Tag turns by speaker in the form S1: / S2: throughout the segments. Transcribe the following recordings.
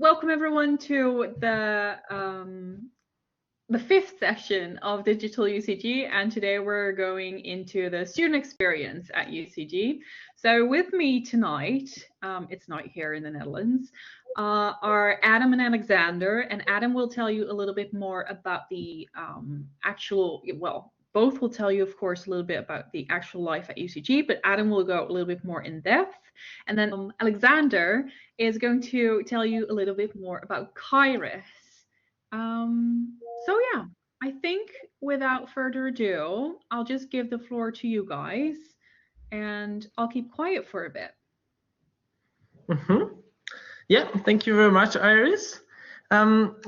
S1: Welcome everyone to the fifth session of Digital UCG, and today we're going into the student experience at UCG. So with me tonight, it's night here in the Netherlands, are Adam and Alexander, and Adam will tell you a little bit more about the both will tell you, of course, a little bit about the actual life at UCG, but Adam will go a little bit more in depth. And then Alexander is going to tell you a little bit more about Kairos. So yeah, I think without further ado, I'll just give the floor to you guys and I'll keep quiet for a bit.
S2: Yeah, thank you very much, Iris.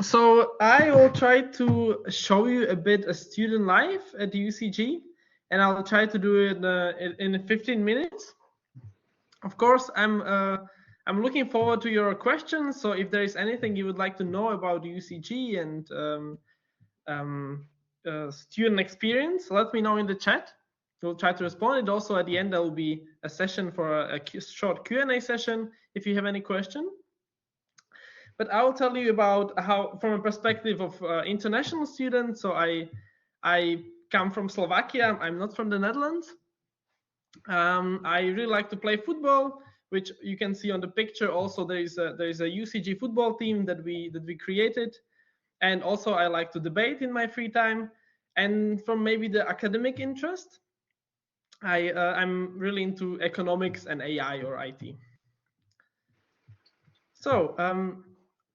S2: So I will try to show you a bit of student life at the UCG, and I'll try to do it in 15 minutes. Of course, I'm looking forward to your questions. So if there is anything you would like to know about the UCG and student experience, let me know in the chat. We'll try to respond. And also at the end, there will be a session for a short Q&A session if you have any question. But I will tell you about how, from a perspective of international students. So I come from Slovakia. I'm not from the Netherlands. I really like to play football, which you can see on the picture. Also, there is a UCG football team that we created, and also I like to debate in my free time. And from maybe the academic interest, I'm really into economics and AI or IT.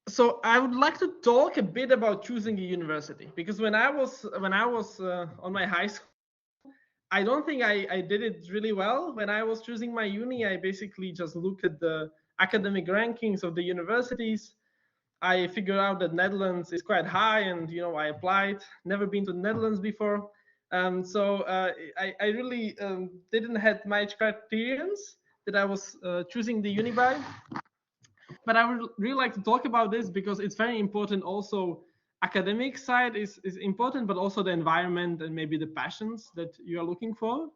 S2: So I would like to talk a bit about choosing a university, because when I was on my high school, I don't think I did it really well. When I was choosing my uni, I basically just looked at the academic rankings of the universities. I figured out that Netherlands is quite high, and I applied. Never been to the Netherlands before, so I really didn't have much criterions that I was choosing the uni by. But I would really like to talk about this because it's very important. Also, academic side is important, but also the environment and maybe the passions that you are looking for.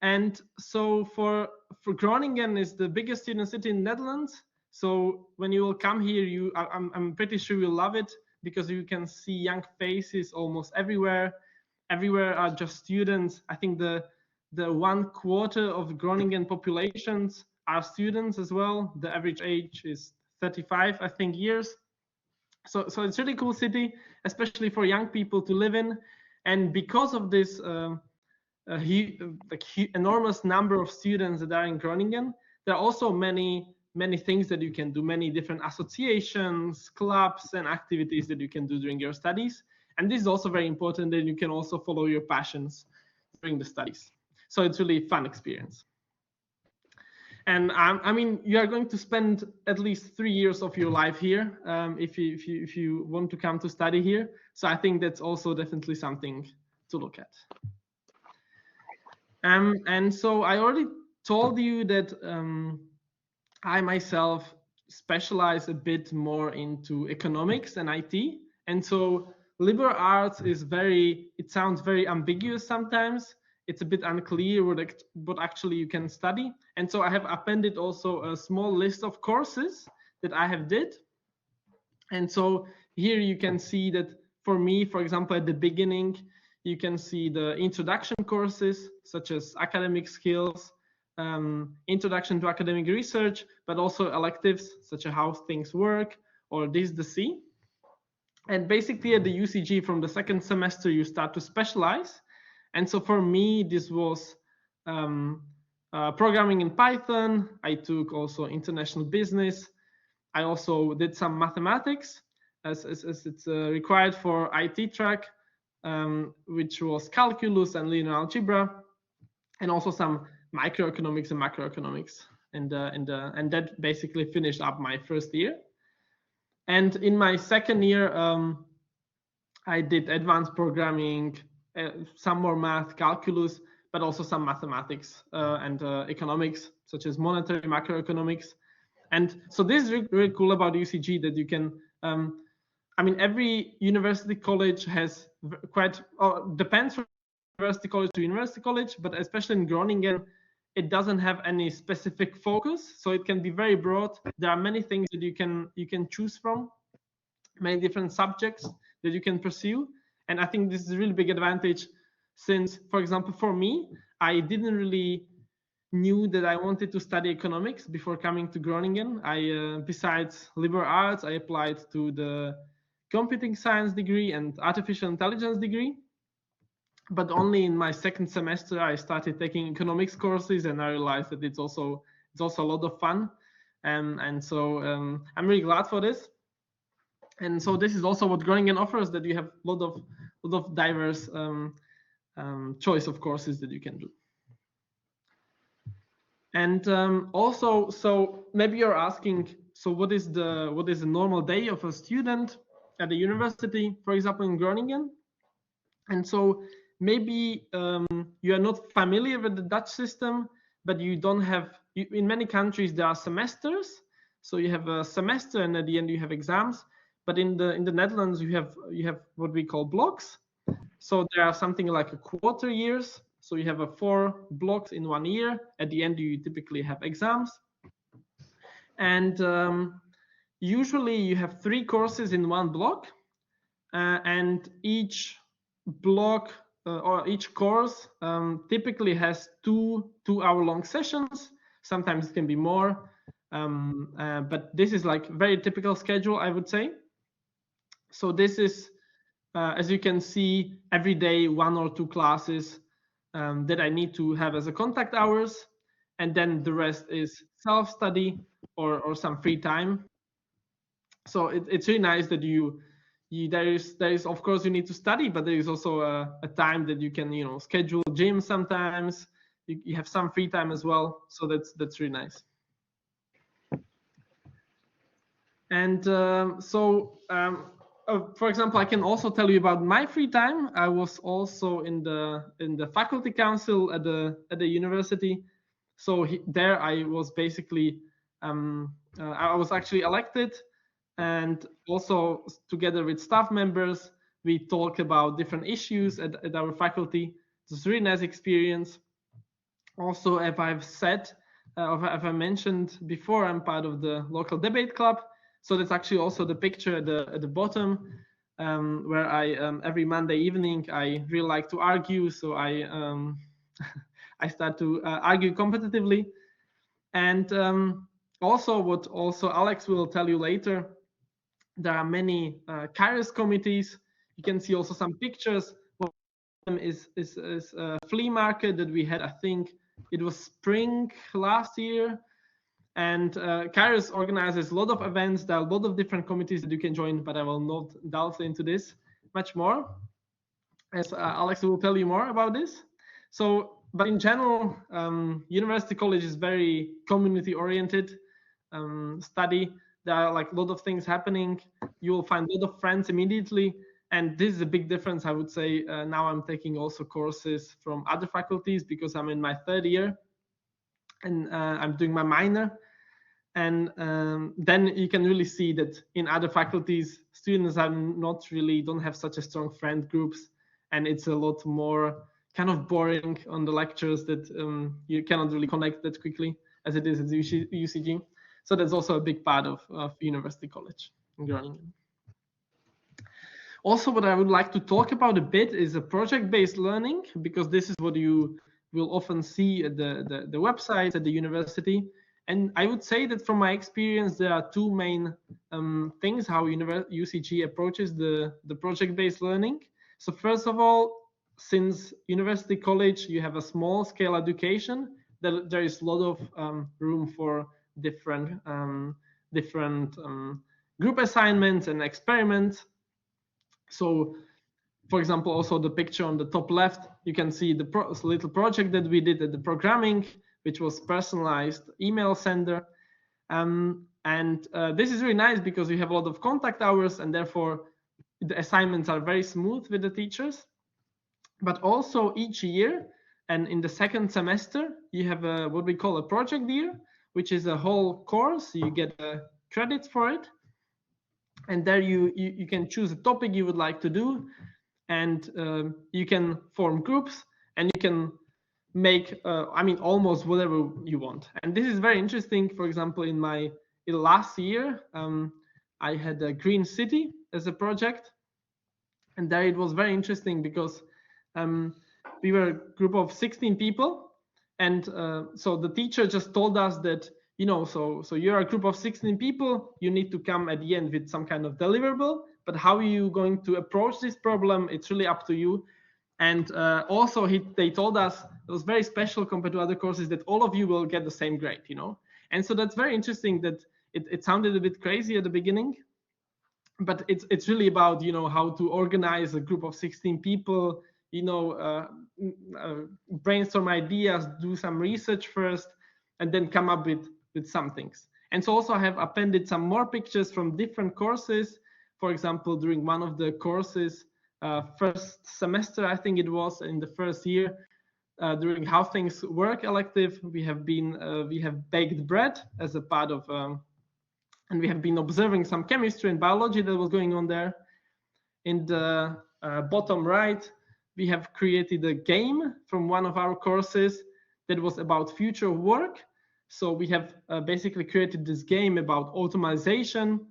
S2: And so for Groningen is the biggest student city in the Netherlands. So when you will come here, I'm pretty sure you'll love it, because you can see young faces almost everywhere. Everywhere are just students. I think the 1/4 of Groningen populations are students as well. The average age is 35, I think, years. So it's a really cool city, especially for young people to live in. And because of this enormous number of students that are in Groningen, there are also many things that you can do, many different associations, clubs, and activities that you can do during your studies. And this is also very important, that you can also follow your passions during the studies. So it's really a fun experience. And I mean, you are going to spend at least 3 years of your life here if you want to come to study here. So I think that's also definitely something to look at. And so I already told you that I myself specialize a bit more into economics and IT. And so liberal arts is it sounds very ambiguous sometimes. It's a bit unclear what actually you can study. And so I have appended also a small list of courses that I have did. And so here you can see that for me, for example, at the beginning, you can see the introduction courses, such as academic skills, introduction to academic research, but also electives, such as how things work, or this is the C. And basically at the UCG, from the second semester, you start to specialize. And so for me, this was programming in Python. I took also international business. I also did some mathematics as it's required for IT track, which was calculus and linear algebra, and also some microeconomics and macroeconomics. And that basically finished up my first year. And in my second year, I did advanced programming, some more math, calculus, but also some mathematics and economics, such as monetary macroeconomics. And so this is really cool about UCG, that you can, I mean, every university college has depends from university college to university college, but especially in Groningen, it doesn't have any specific focus, so it can be very broad. There are many things that you can choose from, many different subjects that you can pursue. And I think this is a really big advantage, since, for example, for me, I didn't really knew that I wanted to study economics before coming to Groningen. Besides liberal arts, I applied to the computing science degree and artificial intelligence degree. But only in my second semester, I started taking economics courses, and I realized that it's also a lot of fun. And so I'm really glad for this. And so this is also what Groningen offers, that you have a lot of diverse choice of courses that you can do. And also, so maybe you're asking, so what is the normal day of a student at the university, for example, in Groningen? And so maybe you are not familiar with the Dutch system, but you don't have, in many countries there are semesters. So you have a semester, and at the end you have exams. But in the Netherlands you have what we call blocks. So there are something like a quarter years. So you have 4 blocks in 1 year. At the end you typically have exams. And usually you have 3 courses in 1 block, and each block or each course typically has 2 2-hour-long sessions. Sometimes it can be more, but this is like very typical schedule, I would say. So this is, as you can see, every day 1 or 2 classes that I need to have as a contact hours, and then the rest is self-study or some free time. So it's really nice that there is of course you need to study, but there is also a time that you can schedule gym sometimes. You have some free time as well, so that's really nice. And for example, I can also tell you about my free time. I was also in the faculty council at the university. So there I was basically I was actually elected, and also together with staff members we talk about different issues at our faculty. It's a really nice experience. Also, if I've said, if I mentioned before, I'm part of the local debate club. So that's actually also the picture at the bottom, where I every Monday evening I really like to argue. So I I start to argue competitively, and also what Alex will tell you later, there are many Kairos committees. You can see also some pictures. One of them is a flea market that we had. I think it was spring last year. And Kairos organizes a lot of events. There are a lot of different committees that you can join, but I will not delve into this much more, as Alex will tell you more about this. So, but in general, University College is very community-oriented study. There are like a lot of things happening. You will find a lot of friends immediately. And this is a big difference, I would say. Now I'm taking also courses from other faculties because I'm in my 3rd year. And I'm doing my minor, and then you can really see that in other faculties, students don't have such a strong friend groups, and it's a lot more kind of boring on the lectures that you cannot really connect that quickly as it is at UCG. So that's also a big part of University College in Groningen. Also, what I would like to talk about a bit is a project-based learning, because this is what you will often see at the websites at the university. And I would say that from my experience, there are 2 main things how UCG approaches the project-based learning. So first of all, since University College, you have a small scale education, there is a lot of room for different group assignments and experiments. So for example, also the picture on the top left, you can see the little project that we did at the programming, which was personalized email sender. This is really nice because you have a lot of contact hours, and therefore the assignments are very smooth with the teachers. But also each year, and in the 2nd semester, you have what we call a project year, which is a whole course. You get credits for it. And there you can choose a topic you would like to do. And you can form groups, and you can make, I mean, almost whatever you want. And this is very interesting. For example, in last year, I had a green city as a project, and there it was very interesting because we were a group of 16 people, and so the teacher just told us that, you know, so you're a group of 16 people, you need to come at the end with some kind of deliverable, but how are you going to approach this problem, it's really up to you. And also they told us, it was very special compared to other courses, that all of you will get the same grade, you know. And so that's very interesting. That it sounded a bit crazy at the beginning, but it's really about, you know, how to organize a group of 16 people, you know, brainstorm ideas, do some research first, and then come up with some things. And so also I have appended some more pictures from different courses. For example, during one of the courses, first semester, I think it was, in the first year, during How Things Work elective, we have baked bread as a part of, and we have been observing some chemistry and biology that was going on there. In the bottom right, we have created a game from one of our courses that was about future of work. So we have basically created this game about automation,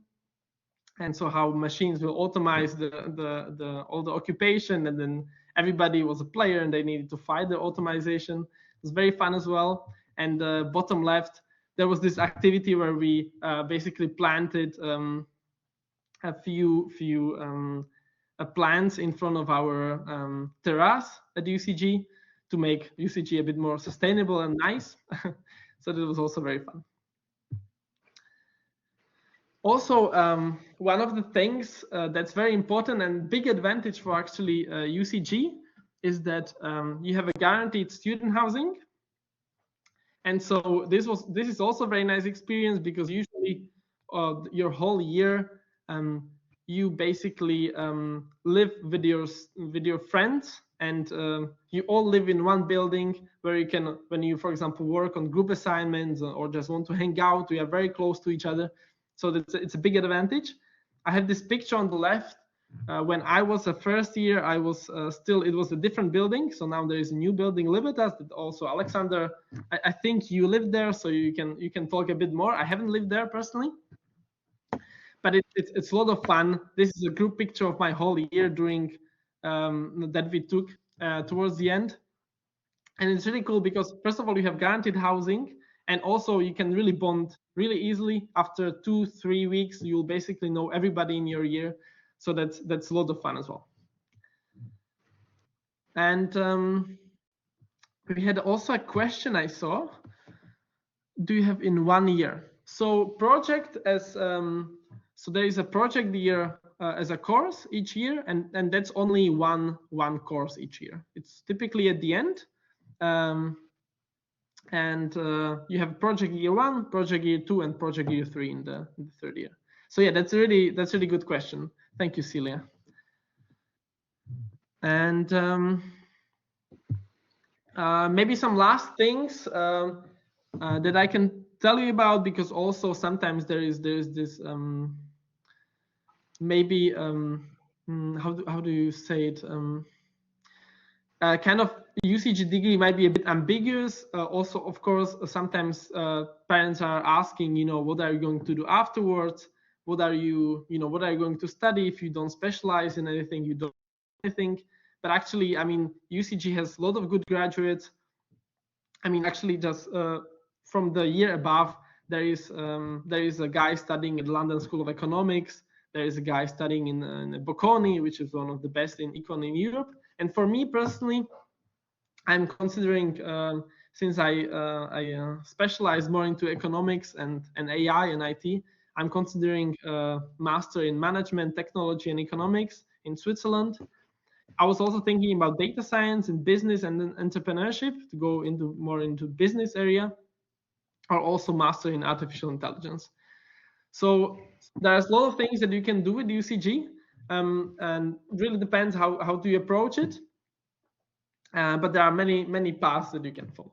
S2: and so how machines will automate all the occupation, and then everybody was a player and they needed to fight the automation. It was very fun as well. And bottom left, there was this activity where we basically planted a few plants in front of our terrace at UCG to make UCG a bit more sustainable and nice. So that was also very fun. Also, one of the things that's very important and big advantage for actually UCG is that you have a guaranteed student housing. And so this is also a very nice experience, because usually your whole year you basically live with your friends, and you all live in one building where you can, when you, for example, work on group assignments or just want to hang out, we are very close to each other. So it's a big advantage. I have this picture on the left. When I was a first year, I was it was a different building. So now there is a new building Libertas that also Alexander, I think you lived there, so you can talk a bit more. I haven't lived there personally, but it's a lot of fun. This is a group picture of my whole year during that we took towards the end. And it's really cool because, first of all, you have guaranteed housing, and also you can really bond really easily. After 2-3 weeks, you'll basically know everybody in your year. So that's a lot of fun as well. And we had also a question I saw. Do you have in 1 year? So project as so there is a project year as a course each year, and that's only one course each year. It's typically at the end. And you have project year 1, project year 2, and project year 3 in the third year. So yeah, that's a really good question. Thank you, Celia. And maybe some last things that I can tell you about, because also sometimes there's this maybe how do you say it, kind of UCG degree might be a bit ambiguous. Also, of course, sometimes parents are asking, you know, what are you going to do afterwards? What are you going to study if you don't specialize in anything? You don't do anything. But actually, I mean, UCG has a lot of good graduates. I mean, actually, just from the year above, there is a guy studying at London School of Economics. There is a guy studying in Bocconi, which is one of the best in econ in Europe. And for me personally, I'm considering, since I specialize more into economics and AI and IT, I'm considering a master in management, technology, and economics in Switzerland. I was also thinking about data science and business and entrepreneurship to go more into business area, or also master in artificial intelligence. So there's a lot of things that you can do with UCG, and really depends how do you approach it. But there are many paths that you can follow.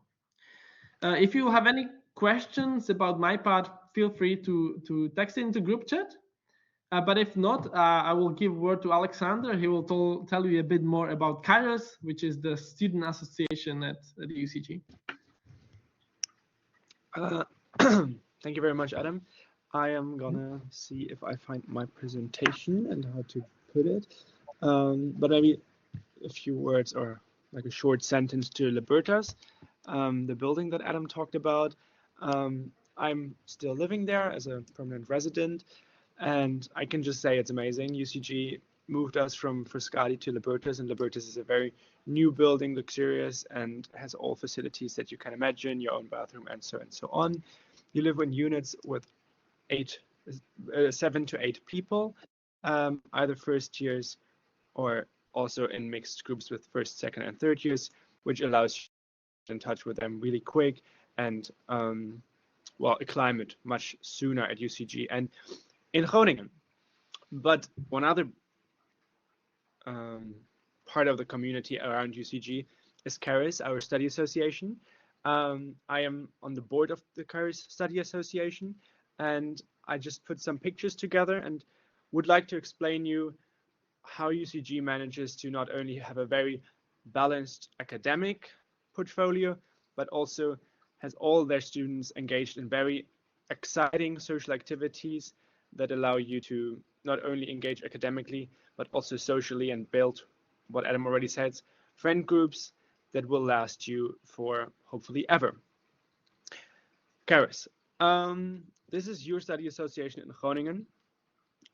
S2: If you have any questions about my part, feel free to text into group chat. But if not, I will give word to Alexander. He will tell you a bit more about Kairos, which is the student association at the UCG.
S3: Thank you very much, Adam. I am gonna see if I find my presentation and how to put it. But maybe a few words or like a short sentence to Libertas, the building that Adam talked about. I'm still living there as a permanent resident, and I can just say it's amazing. UCG moved us from Frascati to Libertas, and Libertas is a very new building, luxurious, and has all facilities that you can imagine, your own bathroom, and so on. You live in units with 7 to 8 people, either first years or also in mixed groups with first, second, and third years, which allows you to get in touch with them really quick and well, acclimate much sooner at UCG and in Groningen. But one other part of the community around UCG is CARIS, our study association. I am on the board of the CARIS Study Association, and I just put some pictures together and would like to explain you how UCG manages to not only have a very balanced academic portfolio, but also has all their students engaged in very exciting social activities that allow you to not only engage academically, but also socially and build what Adam already said, friend groups that will last you for hopefully ever. Karis, this is your study association in Groningen.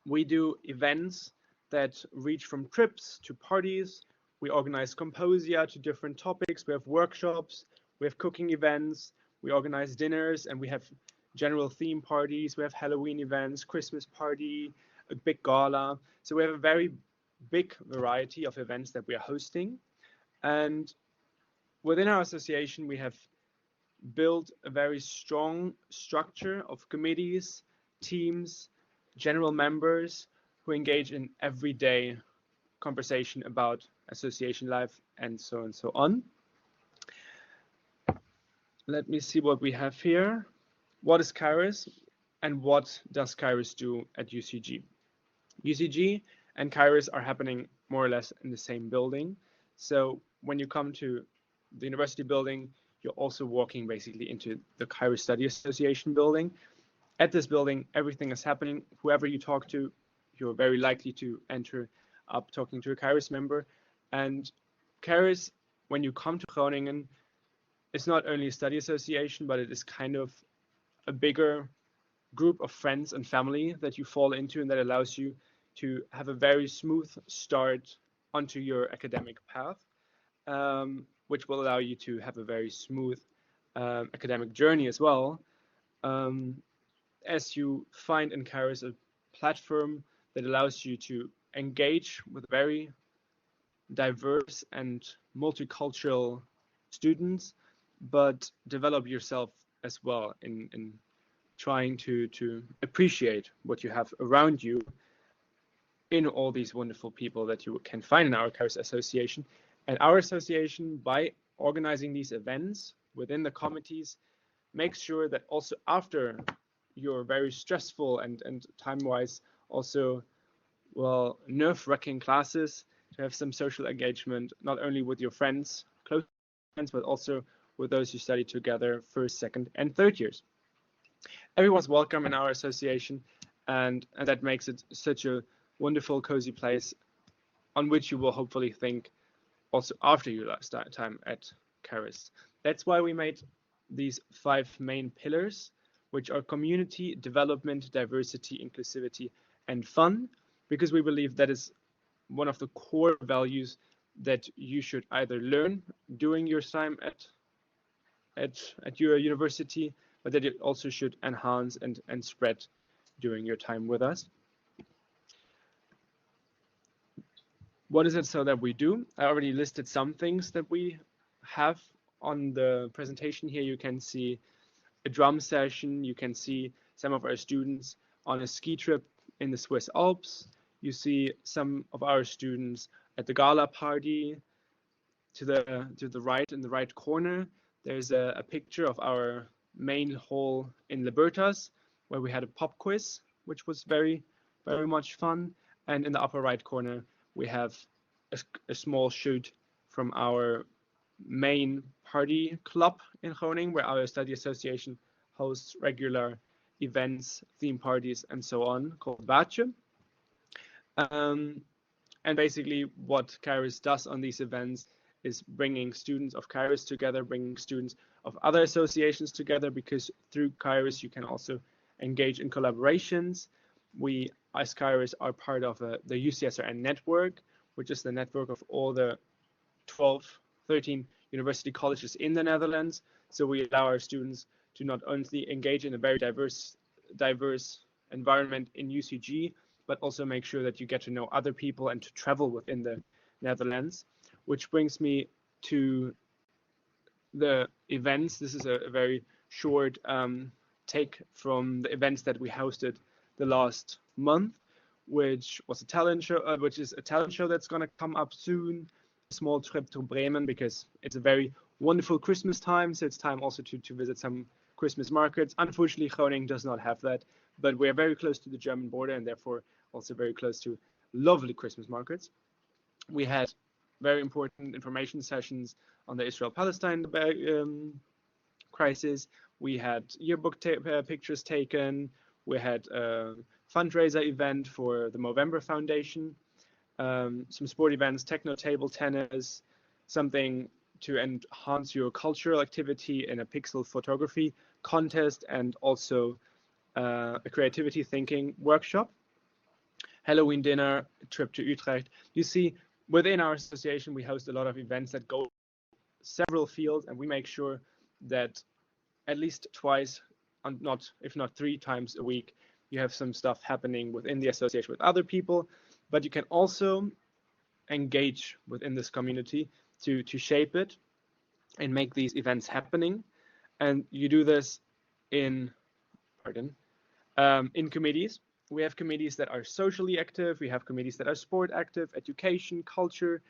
S3: We do events that reach from trips to parties. We organize symposia to different topics. We have workshops, we have cooking events, we organize dinners, and we have general theme parties. We have Halloween events, Christmas party, a big gala. So we have a very big variety of events that we are hosting. And within our association, we have built a very strong structure of committees, teams, general members who engage in everyday conversation about association life and so on. Let me see what we have here. What is Kairos and what does Kairos do at UCG? UCG and Kairos are happening more or less in the same building. So when you come to the university building, you're also walking basically into the Kairos Study Association building. At this building, everything is happening. Whoever you talk to, you're very likely to enter up talking to a Kairos member. And Kairos, when you come to Groningen, it's not only a study association, but it is kind of a bigger group of friends and family that you fall into, and that allows you to have a very smooth start onto your academic path, which will allow you to have a very smooth academic journey as well. As you find in Kairos a platform that allows you to engage with very diverse and multicultural students, but develop yourself as well in trying to appreciate what you have around you in all these wonderful people that you can find in our Kairos Association. And our association, by organizing these events within the committees, makes sure that also after your very stressful and time-wise also, well, nerve-wracking classes, to have some social engagement, not only with your friends, close friends, but also with those you study together first, second, and third years. Everyone's welcome in our association, and that makes it such a wonderful, cozy place on which you will hopefully think also after your last time at Kairos. That's why we made these 5 main pillars, which are community, development, diversity, inclusivity, and fun, because we believe that is one of the core values that you should either learn during your time at your university, but that it also should enhance and spread during your time with us. What is it so that we do? I already listed some things that we have on the presentation here. You can see a drum session. You can see some of our students on a ski trip in the Swiss Alps. You see some of our students at the gala party. To the right, in the right corner, there's a picture of our main hall in Libertas, where we had a pop quiz, which was very very much fun. And in the upper right corner, we have a small shoot from our main party club in Groningen, where our study association hosts regular events, theme parties, and so on, called bachelor. And basically what Kairos does on these events is bringing students of Kairos together, bringing students of other associations together, because through Kairos you can also engage in collaborations. We, as Kairos, are part of the UCSRN network, which is the network of all the 13 university colleges in the Netherlands. So we allow our students to not only engage in a very diverse environment in UCG, but also make sure that you get to know other people and to travel within the Netherlands. Which brings me to the events. This is a very short take from the events that we hosted the last month, which was a talent show, which is a talent show that's going to come up soon. A small trip to Bremen, because it's a very wonderful Christmas time, so it's time also to visit some Christmas markets. Unfortunately, Groningen does not have that, but we're very close to the German border and therefore also very close to lovely Christmas markets. We had very important information sessions on the Israel-Palestine crisis. We had yearbook pictures taken. We had a fundraiser event for the Movember Foundation, some sport events, techno table tennis, something to enhance your cultural activity in a pixel photography contest, and also a creativity thinking workshop. Halloween dinner, trip to Utrecht. You see, within our association, we host a lot of events that go several fields, and we make sure that at least twice, if not 3 times a week, you have some stuff happening within the association with other people. But you can also engage within this community to shape it and make these events happening. And you do this in committees. We have committees that are socially active. We have committees that are sport active, education, culture,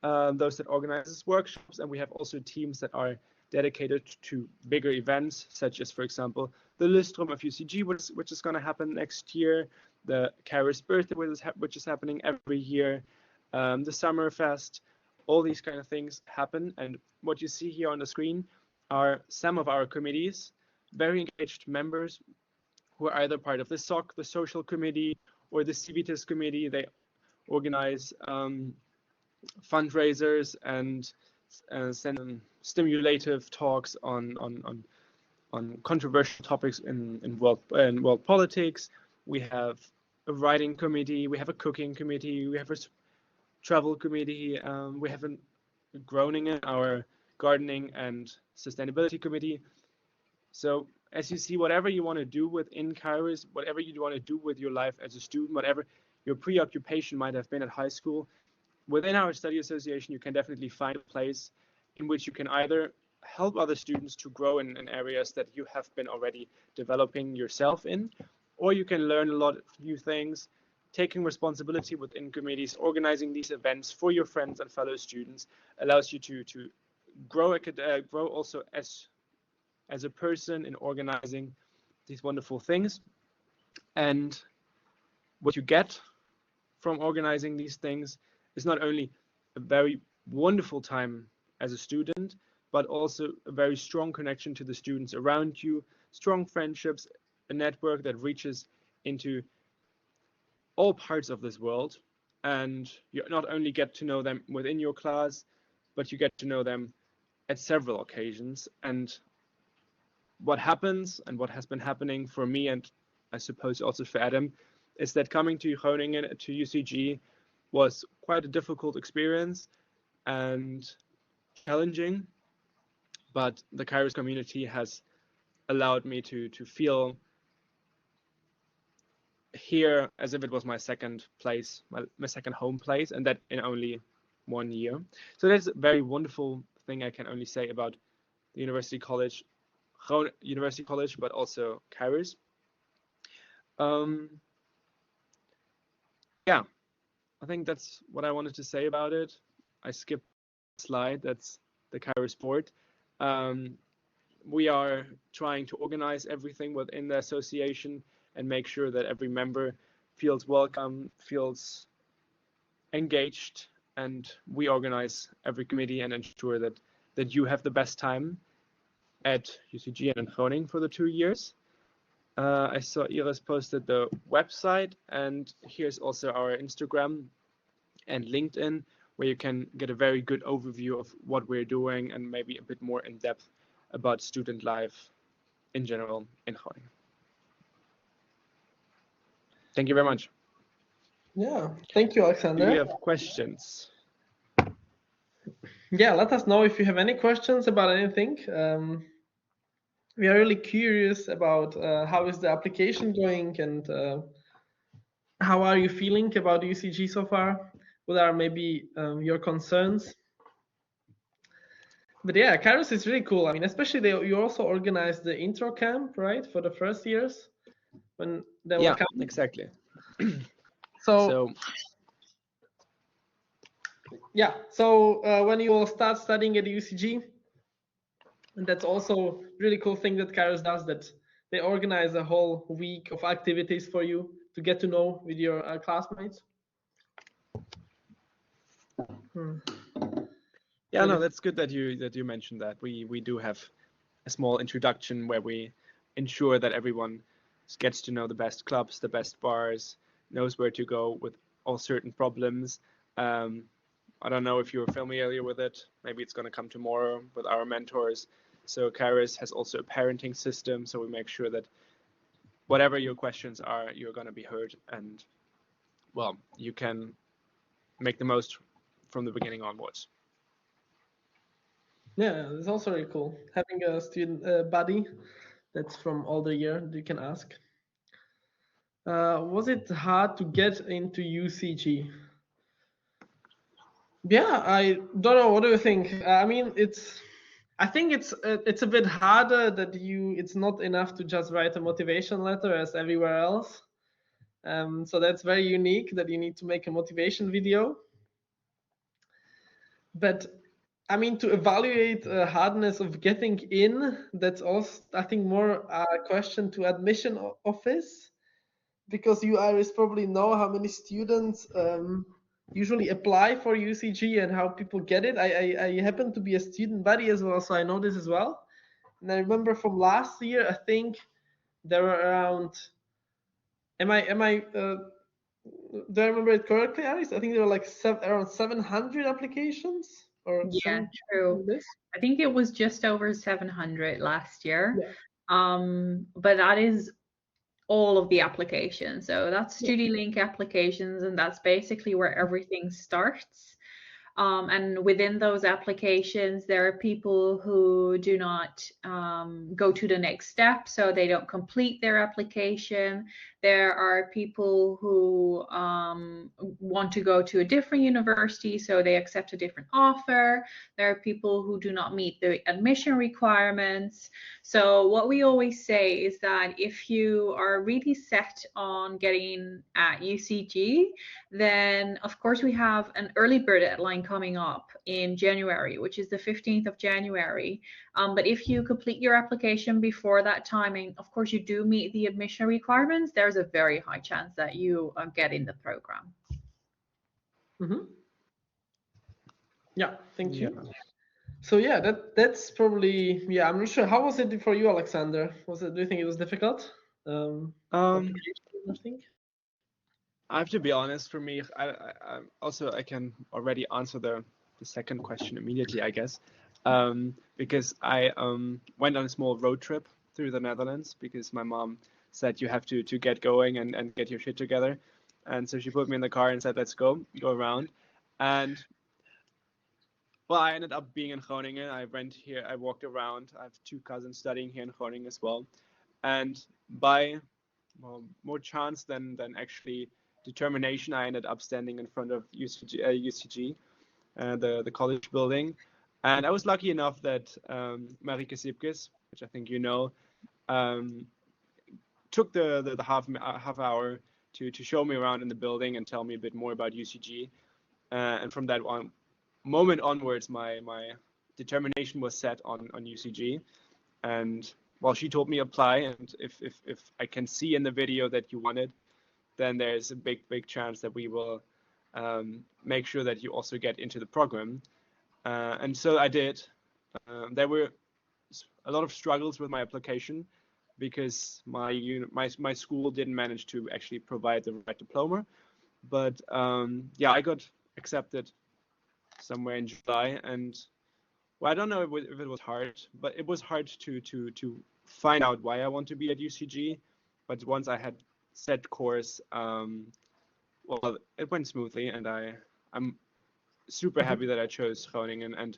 S3: those that organize workshops. And we have also teams that are dedicated to bigger events, such as, for example, the Lustrum of UCG, which is going to happen next year, the Kairos birthday, which is happening every year, the Summerfest. All these kind of things happen. And what you see here on the screen are some of our committees, very engaged members who are either part of the SOC, the social committee, or the Civitas committee. They organize fundraisers and send stimulative talks on controversial topics in world politics. We have a writing committee, we have a cooking committee, we have a travel committee, we have a Groningen, our gardening and sustainability committee. So as you see, whatever you want to do within Kairos, whatever you want to do with your life as a student, whatever your preoccupation might have been at high school, within our study association, you can definitely find a place in which you can either help other students to grow in areas that you have been already developing yourself in, or you can learn a lot of new things, taking responsibility within committees, organizing these events for your friends and fellow students allows you to grow also as a person in organizing these wonderful things. And what you get from organizing these things is not only a very wonderful time as a student, but also a very strong connection to the students around you, strong friendships, a network that reaches into all parts of this world. And you not only get to know them within your class, but you get to know them at several occasions. And what happens, and what has been happening for me, and I suppose also for Adam, is that coming to Groningen, to UCG, was quite a difficult experience and challenging, but the Kairos community has allowed me to feel here as if it was my second place, my second home place, and that in only 1 year. So that's a very wonderful thing I can only say about the University College, but also Kairos. Yeah, I think that's what I wanted to say about it. I skipped a slide. That's the Kairos board. We are trying to organize everything within the association and make sure that every member feels welcome, feels engaged, and we organize every committee and ensure that you have the best time at UCG and in Groningen for the 2 years. I saw Iris posted the website, and here's also our Instagram and LinkedIn, where you can get a very good overview of what we're doing and maybe a bit more in depth about student life in general in Groningen. Thank you very much.
S2: Yeah, thank you, Alexander.
S3: Do you have questions?
S2: Yeah, let us know if you have any questions about anything. We are really curious about how is the application going, and how are you feeling about UCG so far? What are maybe your concerns? But yeah, Kairos is really cool. I mean, especially you also organized the intro camp, right, for the first years when they will come.
S3: Exactly.
S2: So yeah, so when you will start studying at UCG, and that's also really cool thing that Kairos does, that they organize a whole week of activities for you to get to know with your classmates.
S3: Yeah, no, that's good that you mentioned that. We do have a small introduction where we ensure that everyone gets to know the best clubs, the best bars, knows where to go with all certain problems. I don't know if you're familiar with it. Maybe it's going to come tomorrow with our mentors. So Kairos has also a parenting system, so we make sure that whatever your questions are, you're going to be heard, and well, you can make the most from the beginning onwards.
S2: Yeah, it's also really cool having a student buddy that's from all the year that you can ask. Was it hard to get into UCG? Yeah, I don't know. What do you think? I mean, I think it's a bit harder that it's not enough to just write a motivation letter as everywhere else. So that's very unique that you need to make a motivation video. But I mean, to evaluate hardness of getting in, that's also, I think, more a question to admission office, because you Iris probably know how many students usually apply for UCG and how people get it. I happen to be a student body as well, so I know this as well. And I remember from last year, I think there were around. Do I remember it correctly, Iris? I think there were like around 700 applications, or
S1: Yeah, true.
S2: this.
S1: I think it was just over 700 last year.
S2: Yeah.
S1: But that is all of the applications. So that's StudyLink applications, and that's basically where everything starts. And within those applications, there are people who do not go to the next step, so they don't complete their application. There are people who want to go to a different university, so they accept a different offer. There are people who do not meet the admission requirements. So what we always say is that if you are really set on getting at UCG, then of course we have an early bird deadline coming up in January, which is the 15th of January. But if you complete your application before that timing, of course you do meet the admission requirements, there's a very high chance that you get in the program.
S2: Mm-hmm. Yeah, thank you. So yeah, that's probably, yeah, I'm not sure. How was it for you, Alexander? Do you think it was difficult? I think.
S3: I have to be honest, for me, I can already answer the second question immediately, I guess, because I went on a small road trip through the Netherlands because my mom said you have to get going and get your shit together. And so she put me in the car and said, let's go around. And well, I ended up being in Groningen. I went here, I walked around. I have 2 cousins studying here in Groningen as well. And by more chance than actually determination, I ended up standing in front of UCG, the college building. And I was lucky enough that Marike Sipkes, which I think you know, took the half hour to show me around in the building and tell me a bit more about UCG. And from that moment onwards, my determination was set on UCG. And well, she told me apply, and if I can see in the video that you want it, then there's a big chance that we will make sure that you also get into the program. And so I did. There were a lot of struggles with my application because my school didn't manage to actually provide the right diploma. But yeah, I got accepted somewhere in July, and well, I don't know if it was hard, but it was hard to find out why I want to be at UCG. But once I had set course, well, it went smoothly, and I'm super happy that I chose Groningen. And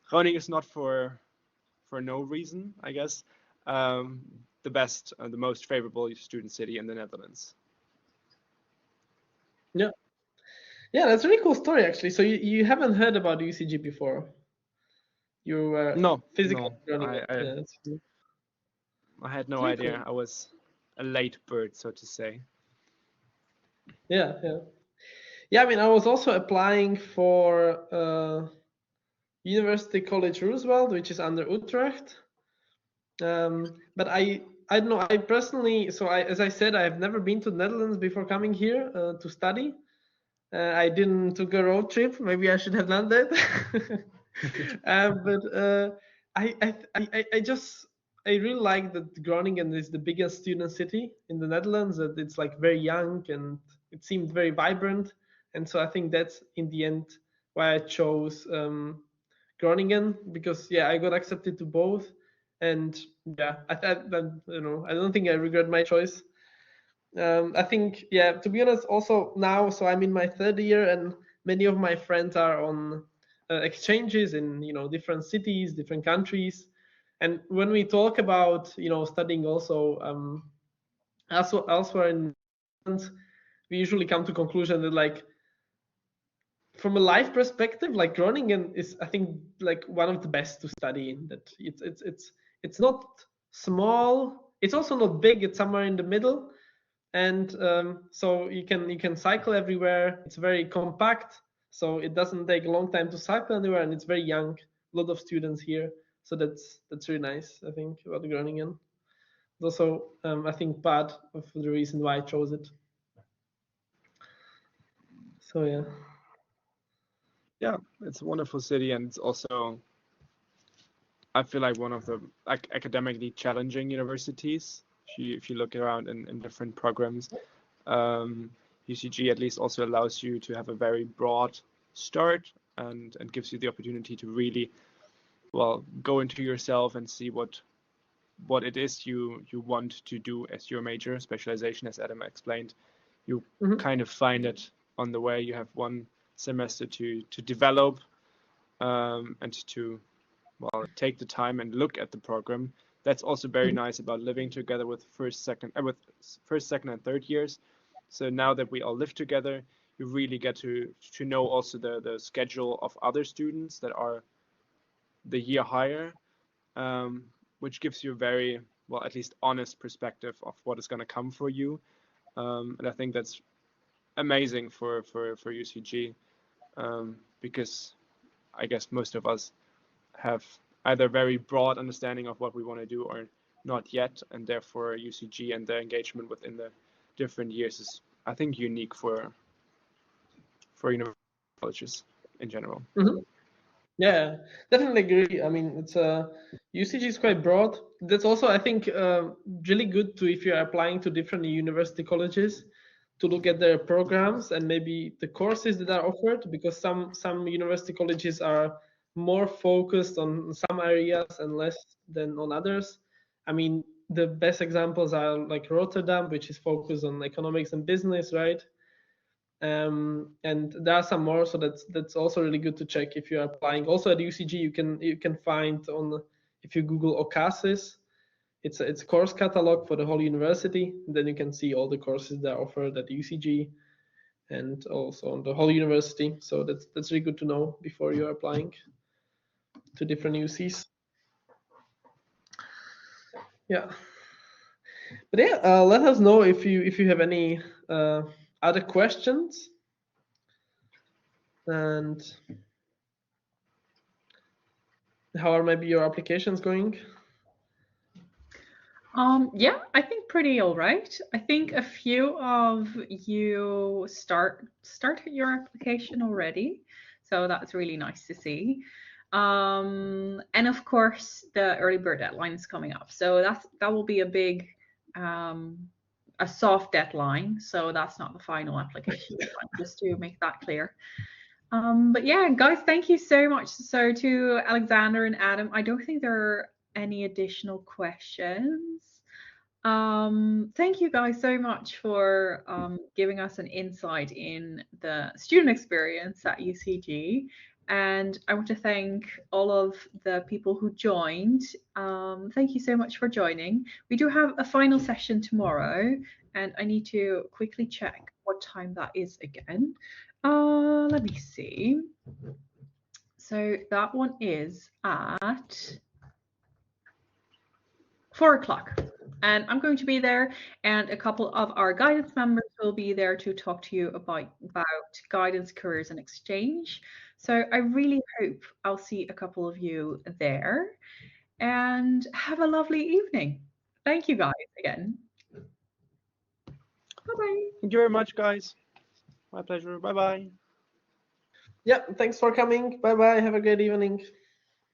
S3: Groningen is not for no reason, I guess. The best, the most favorable student city in the Netherlands.
S2: Yeah. Yeah, that's a really cool story actually. So you haven't heard about UCG before? You were
S3: No,
S2: physically
S3: no,
S2: running it. Yeah, that's cool.
S3: I had no
S2: Really
S3: idea.
S2: cool.
S3: I was a late bird, so to say.
S2: Yeah, yeah. Yeah, I mean, I was also applying for University College Roosevelt, which is under Utrecht. But I don't know. I personally, so as I said, I have never been to the Netherlands before coming here to study. I didn't took a road trip. Maybe I should have done that. But I just I really like that Groningen is the biggest student city in the Netherlands. That it's like very young and it seemed very vibrant. And so I think that's in the end why I chose Groningen, because yeah, I got accepted to both, and yeah, I thought that, you know, I don't think I regret my choice. I think, yeah, to be honest, also now, so I'm in my third year, and many of my friends are on exchanges in, you know, different cities, different countries. And when we talk about, you know, studying also elsewhere in, we usually come to conclusion that like from a life perspective, like Groningen is, I think, like one of the best to study in. That it's not small, it's also not big. It's somewhere in the middle, and so you can cycle everywhere. It's very compact, so it doesn't take a long time to cycle anywhere, and it's very young. A lot of students here, so that's really nice. I think about Groningen. It's also I think part of the reason why I chose it. So yeah.
S3: Yeah, it's a wonderful city, and it's also, I feel like, one of the academically challenging universities. If you look around in different programs, UCG at least also allows you to have a very broad start and gives you the opportunity to really, well, go into yourself and see what it is you want to do as your major specialization, as Adam explained. You
S2: Mhm.
S3: kind of find it on the way. You have one semester to develop and to, well, take the time and look at the program. That's also very nice about living together with first, second, and third years. So now that we all live together, you really get to know also the schedule of other students that are the year higher, which gives you a very, well, at least honest perspective of what is going to come for you. And I think that's amazing for UCG, because I guess most of us have either very broad understanding of what we want to do or not yet, and therefore UCG and the engagement within the different years is, I think, unique for university colleges in general.
S2: Mhm. Yeah, definitely agree. I mean, it's UCG is quite broad. That's also, I think, really good to, if you're applying to different university colleges, to look at their programs and maybe the courses that are offered, because some university colleges are more focused on some areas and less than on others. I mean, the best examples are like Rotterdam, which is focused on economics and business, right? And there are some more, so that's also really good to check if you're applying. Also at UCG, you can find on, if you Google Ocasis, it's a course catalog for the whole university. Then you can see all the courses that are offered at UCG and also on the whole university. So that's really good to know before you're applying to different UCs. Yeah, but yeah, let us know if you have any other questions. And how are maybe your applications going?
S1: Yeah, I think pretty all right. I think a few of you started your application already, so that's really nice to see. And of course, the early bird deadline is coming up, so that will be a big, a soft deadline. So that's not the final application deadline, just to make that clear. But yeah, guys, thank you so much. So to Alexander and Adam, I don't think there are any additional questions. Thank you guys so much for giving us an insight in the student experience at UCG. And I want to thank all of the people who joined. Thank you so much for joining. We do have a final session tomorrow, and I need to quickly check what time that is again. Let me see. So that one is at 4 o'clock. And I'm going to be there, and a couple of our guidance members will be there to talk to you about guidance, careers, and exchange. So I really hope I'll see a couple of you there, and have a lovely evening. Thank you guys again. Bye-bye.
S3: Thank you very much, guys. My pleasure. Bye bye.
S2: Yeah, thanks for coming. Bye bye. Have a great evening.